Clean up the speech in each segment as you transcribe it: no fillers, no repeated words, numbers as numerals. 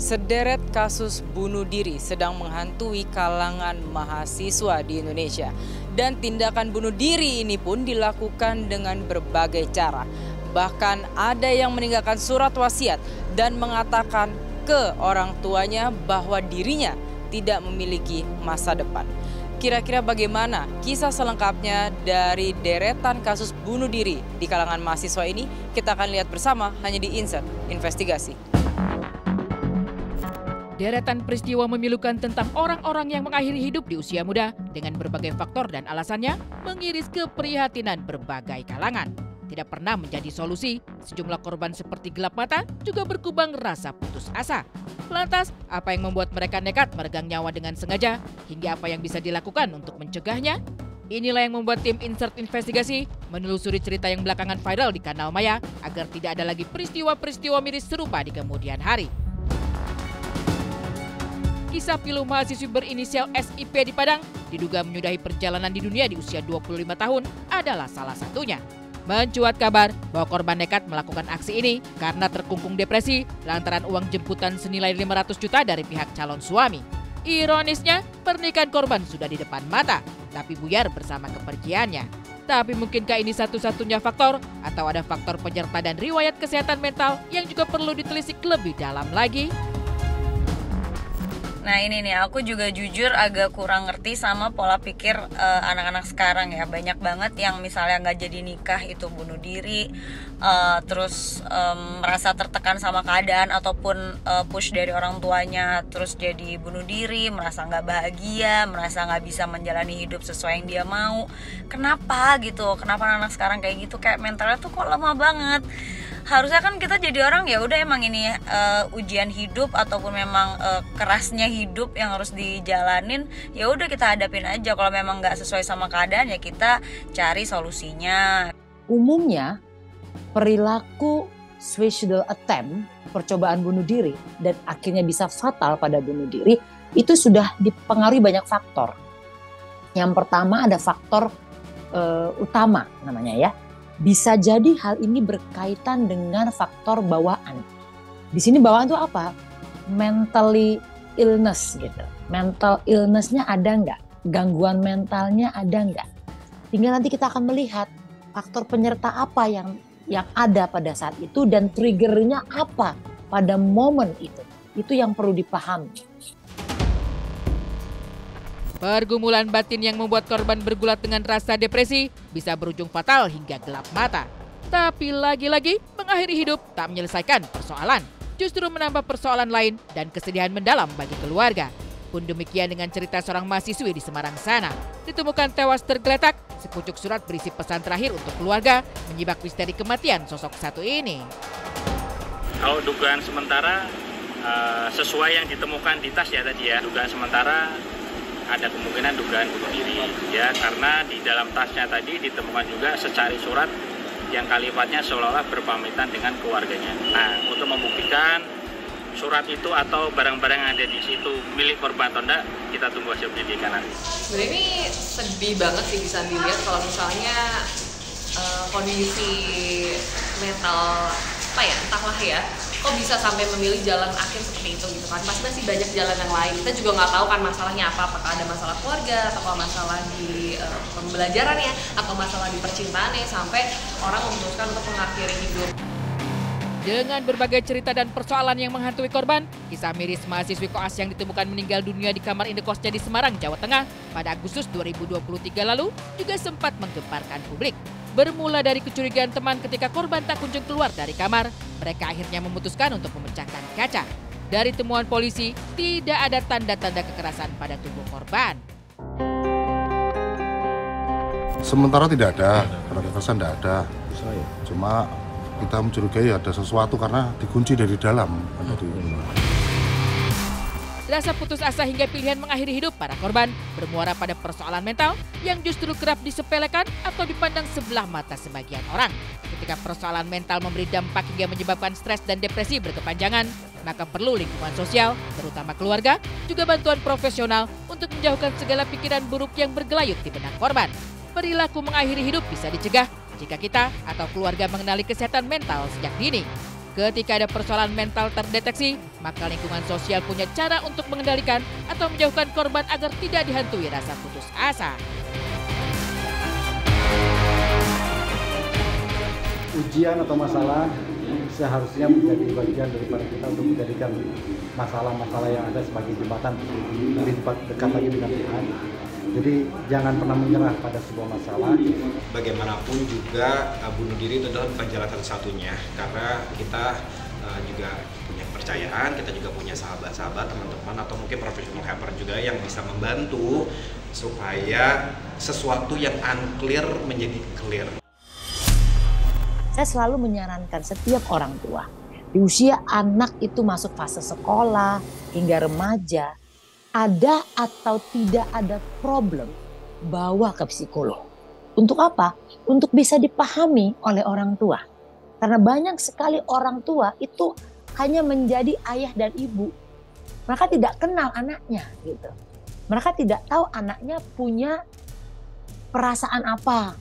Sederet kasus bunuh diri sedang menghantui kalangan mahasiswa di Indonesia. Dan tindakan bunuh diri ini pun dilakukan dengan berbagai cara. Bahkan ada yang meninggalkan surat wasiat dan mengatakan ke orang tuanya bahwa dirinya tidak memiliki masa depan. Kira-kira bagaimana kisah selengkapnya dari deretan kasus bunuh diri di kalangan mahasiswa ini? Kita akan lihat bersama hanya di Insert Investigasi. Deretan peristiwa memilukan tentang orang-orang yang mengakhiri hidup di usia muda dengan berbagai faktor dan alasannya mengiris keprihatinan berbagai kalangan. Tidak pernah menjadi solusi, sejumlah korban seperti gelap mata juga berkubang rasa putus asa. Lantas, apa yang membuat mereka nekat meregang nyawa dengan sengaja? Hingga apa yang bisa dilakukan untuk mencegahnya? Inilah yang membuat tim Insert Investigasi menelusuri cerita yang belakangan viral di kanal Maya agar tidak ada lagi peristiwa-peristiwa miris serupa di kemudian hari. Kisah pilu mahasiswi berinisial SIP di Padang diduga menyudahi perjalanan di dunia di usia 25 tahun adalah salah satunya. Mencuat kabar bahwa korban nekat melakukan aksi ini karena terkungkung depresi lantaran uang jemputan senilai 500 juta dari pihak calon suami. Ironisnya, pernikahan korban sudah di depan mata, tapi buyar bersama kepergiannya. Tapi mungkinkah ini satu-satunya faktor atau ada faktor penyerta dan riwayat kesehatan mental yang juga perlu ditelisik lebih dalam lagi? Nah ini nih, aku juga jujur agak kurang ngerti sama pola pikir anak-anak sekarang ya. Banyak banget yang misalnya nggak jadi nikah itu bunuh diri, terus merasa tertekan sama keadaan ataupun push dari orang tuanya, terus jadi bunuh diri, merasa nggak bahagia, merasa nggak bisa menjalani hidup sesuai yang dia mau. Kenapa gitu? Kenapa anak sekarang kayak gitu? Kayak mentalnya tuh kok lemah banget. Harusnya kan kita jadi orang ya udah emang ini ujian hidup ataupun memang kerasnya hidup yang harus dijalanin, ya udah kita hadapin aja. Kalau memang nggak sesuai sama keadaan ya kita cari solusinya. Umumnya perilaku suicidal attempt, percobaan bunuh diri dan akhirnya bisa fatal pada bunuh diri itu sudah dipengaruhi banyak faktor. Yang pertama ada faktor utama namanya ya. Bisa jadi hal ini berkaitan dengan faktor bawaan. Di sini bawaan itu apa? Mentally illness gitu. Mental illness-nya ada nggak? Gangguan mentalnya ada nggak? Tinggal nanti kita akan melihat faktor penyerta apa yang ada pada saat itu dan triggernya apa pada momen itu. Itu yang perlu dipahami. Pergumulan batin yang membuat korban bergulat dengan rasa depresi bisa berujung fatal hingga gelap mata. Tapi lagi-lagi mengakhiri hidup tak menyelesaikan persoalan, justru menambah persoalan lain dan kesedihan mendalam bagi keluarga. Pun demikian dengan cerita seorang mahasiswi di Semarang sana. Ditemukan tewas tergeletak, sepucuk surat berisi pesan terakhir untuk keluarga menyibak misteri kematian sosok satu ini. Kalau dugaan sementara sesuai yang ditemukan di tas ya tadi ya, dugaan sementara ada kemungkinan dugaan bunuh diri ya, karena di dalam tasnya tadi ditemukan juga secari surat yang kalimatnya seolah-olah berpamitan dengan keluarganya. Nah, untuk membuktikan surat itu atau barang-barang yang ada di situ milik korban atau enggak, kita tunggu hasil penyelidikan nanti. Sebenarnya ini sedih banget sih bisa dilihat kalau misalnya kondisi mental entahlah ya, kok bisa sampai memilih jalan akhir seperti itu gitu kan. Masih banyak jalan yang lain, kita juga nggak tahu kan masalahnya apa, apakah ada masalah keluarga atau masalah di pembelajarannya atau masalah di percintaannya sampai orang memutuskan untuk mengakhiri hidup. Dengan berbagai cerita dan persoalan yang menghantui korban, kisah miris mahasiswi koas yang ditemukan meninggal dunia di kamar indekosnya di Semarang, Jawa Tengah pada Agustus 2023 lalu juga sempat menggemparkan publik. Bermula dari kecurigaan teman ketika korban tak kunjung keluar dari kamar, mereka akhirnya memutuskan untuk memecahkan kaca. Dari temuan polisi, tidak ada tanda-tanda kekerasan pada tubuh korban. Sementara tidak ada, karena kekerasan tidak ada. Cuma kita mencurigai ada sesuatu karena dikunci dari dalam. Rasa putus asa hingga pilihan mengakhiri hidup para korban bermuara pada persoalan mental yang justru kerap disepelekan atau dipandang sebelah mata sebagian orang. Ketika persoalan mental memberi dampak hingga menyebabkan stres dan depresi berkepanjangan, maka perlu lingkungan sosial, terutama keluarga, juga bantuan profesional untuk menjauhkan segala pikiran buruk yang bergelayut di benak korban. Perilaku mengakhiri hidup bisa dicegah jika kita atau keluarga mengenali kesehatan mental sejak dini. Ketika ada persoalan mental terdeteksi, maka lingkungan sosial punya cara untuk mengendalikan atau menjauhkan korban agar tidak dihantui rasa putus asa. Ujian atau masalah seharusnya menjadi bagian daripada kita untuk menjadikan masalah-masalah yang ada sebagai jembatan lebih dekat lagi dengan Tuhan. Jadi jangan pernah menyerah pada sebuah masalah. Bagaimanapun juga bunuh diri itu adalah bukan jalan satu-satunya, karena kita juga punya kepercayaan, kita juga punya sahabat-sahabat, teman-teman, atau mungkin professional helper juga yang bisa membantu supaya sesuatu yang unclear menjadi clear. Saya selalu menyarankan setiap orang tua, di usia anak itu masuk fase sekolah hingga remaja, ada atau tidak ada problem, bawa ke psikolog. Untuk apa? Untuk bisa dipahami oleh orang tua. Karena banyak sekali orang tua itu hanya menjadi ayah dan ibu. Mereka tidak kenal anaknya gitu. Mereka tidak tahu anaknya punya perasaan apa,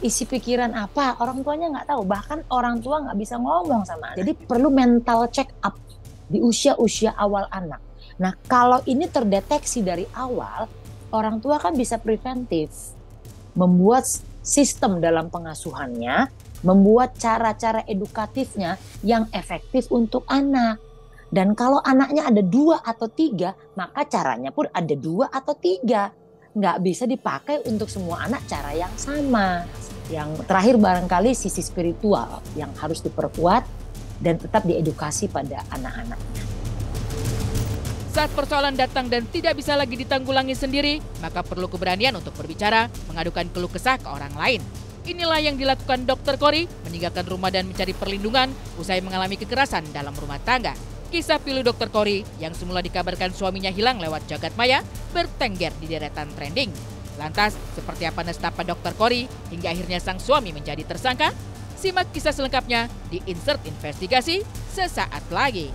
isi pikiran apa, orang tuanya nggak tahu. Bahkan orang tua nggak bisa ngomong sama anak. Jadi perlu mental check up di usia-usia awal anak. Nah, kalau ini terdeteksi dari awal, orang tua kan bisa preventif. Membuat sistem dalam pengasuhannya, membuat cara-cara edukatifnya yang efektif untuk anak. Dan kalau anaknya ada 2 atau 3, maka caranya pun ada 2 atau 3. Nggak bisa dipakai untuk semua anak cara yang sama. Yang terakhir barangkali sisi spiritual yang harus diperkuat dan tetap diedukasi pada anak-anaknya. Saat persoalan datang dan tidak bisa lagi ditanggulangi sendiri, maka perlu keberanian untuk berbicara, mengadukan keluh kesah ke orang lain. Inilah yang dilakukan Dr. Kori, meninggalkan rumah dan mencari perlindungan usai mengalami kekerasan dalam rumah tangga. Kisah pilu Dr. Kori yang semula dikabarkan suaminya hilang lewat jagat maya bertengger di deretan trending. Lantas, seperti apa nestapa Dr. Kori hingga akhirnya sang suami menjadi tersangka? Simak kisah selengkapnya di Insert Investigasi sesaat lagi.